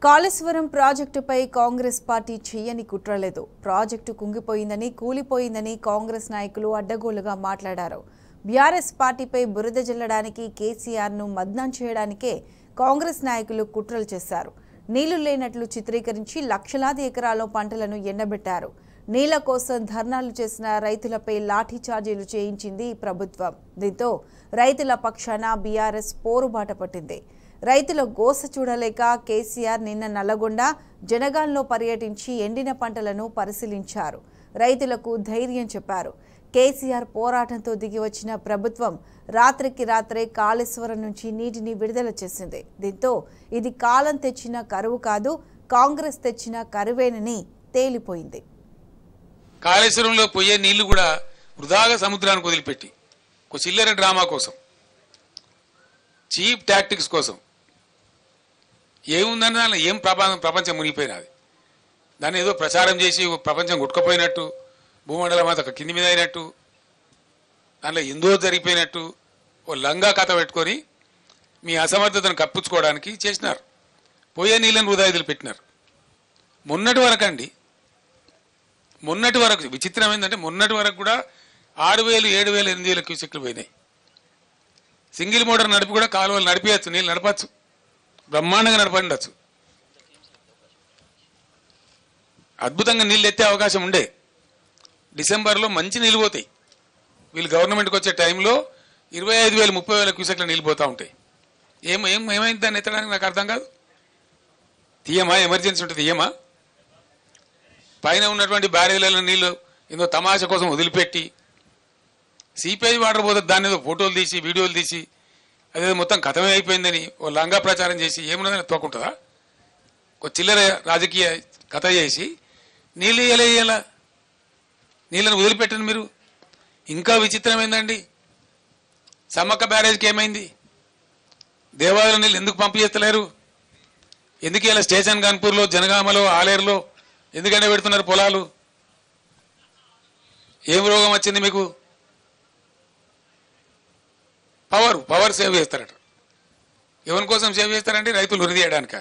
కాళేశ్వరం ప్రాజెక్టుపై కాంగ్రెస్ పార్టీ చేయని కుట్రలేదు. ప్రాజెక్టు కుంగిపోయిందని, కూలిపోయిందని కాంగ్రెస్ నాయకులు అడ్డగోలుగా మాట్లాడారు. బీఆర్ఎస్ పార్టీపై బురద జల్లడానికి, కేసీఆర్ను మద్నం చేయడానికే కాంగ్రెస్ నాయకులు కుట్రలు చేశారు. నీళ్లు లేనట్లు చిత్రీకరించి లక్షలాది ఎకరాల్లో పంటలను ఎండబెట్టారు. నీళ్ల కోసం ధర్నాలు చేసిన రైతులపై లాఠీ చార్జీలు చేయించింది ప్రభుత్వం. దీంతో రైతుల పక్షాన బీఆర్ఎస్ పోరుబాట పట్టింది. రైతుల గోస చూడలేక కేసీఆర్ నిన్న నల్లగొండ, జనగాంలో పర్యటించి ఎండిన పంటలను పరిశీలించారు. రైతులకు ధైర్యం చెప్పారు. కేసీఆర్ పోరాటంతో దిగివచ్చిన ప్రభుత్వం రాత్రికి రాత్రే కాళేశ్వరం నుంచి నీటిని విడుదల చేసింది. దీంతో ఇది కాలం తెచ్చిన కరువు కాదు, కాంగ్రెస్ తెచ్చిన కరువేనని తేలిపోయింది. కాళేశ్వరంలో పోయే నీళ్లు కూడా వృధాగా సముద్రానికి వదిలిపెట్టి ఒక చిల్లర డ్రామా కోసం, చీప్ టాక్టిక్స్ కోసం ఏముందని దానిలో ఏం ప్రపంచం మునిగిపోయినది. దాన్ని ఏదో ప్రచారం చేసి ప్రపంచం కొట్టుకుపోయినట్టు, భూమండలం అంతా కింది మీద అయినట్టు, దానిలో ఎందో జరిగిపోయినట్టు ఓ లంగా కథ పెట్టుకొని మీ అసమర్థతను కప్పించుకోవడానికి చేసినారు. పోయే నీళ్ళని వృధా వదిలిపెట్టినారు. మొన్నటి వరకు విచిత్రం ఏంటంటే మొన్నటి వరకు కూడా 6,000, 7,000, 8,000 క్యూసెక్లు పోయినాయి. సింగిల్ మోటార్ నడిపి కూడా కాలువలు నడిపించచ్చు, నీళ్ళు నడపచ్చు, బ్రహ్మాండంగా నడపండచ్చు. అద్భుతంగా నీళ్ళు ఎత్తే అవకాశం ఉండే. డిసెంబర్లో మంచి నీళ్ళు పోతాయి. వీళ్ళు గవర్నమెంట్కి వచ్చే టైంలో 25,000, 30,000 క్యూసెక్ల నీళ్ళు పోతూ ఉంటాయి. ఏమైంది దాన్ని ఎత్తడానికి నాకు అర్థం కాదు. తీయమా? ఎమర్జెన్సీ ఉంటే తీయమా? పైన ఉన్నటువంటి బ్యారేజ్లలో నీళ్ళు ఏదో తమాషా కోసం వదిలిపెట్టి సిపిఐ వాటర్ పోతే దాన్ని ఏదో ఫోటోలు తీసి, వీడియోలు తీసి అదేదో మొత్తం కథమే అయిపోయిందని ఓ లంగా ప్రచారం చేసి ఏమున్నదని తోకుంటుందా? ఒక చిల్లర రాజకీయ కథ చేసి నీళ్ళు ఇయ్యాల నీళ్ళని వదిలిపెట్టండి మీరు. ఇంకా విచిత్రం ఏందండి, సమ్మక్క బ్యారేజ్కి ఏమైంది? దేవాలయ నీళ్ళు ఎందుకు పంపు చేస్తలేరు? ఎందుకు ఇలా స్టేషన్ కాన్పూర్లో, జనగామలో, ఆలేరులో ఎందుకంటే పెడుతున్నారు పొలాలు? ఏం రోగం వచ్చింది మీకు? పవర్ సేవ్ చేస్తారట. ఎవరి కోసం సేవ్ చేస్తారంటే రైతులు ఉరిదీయడానిక.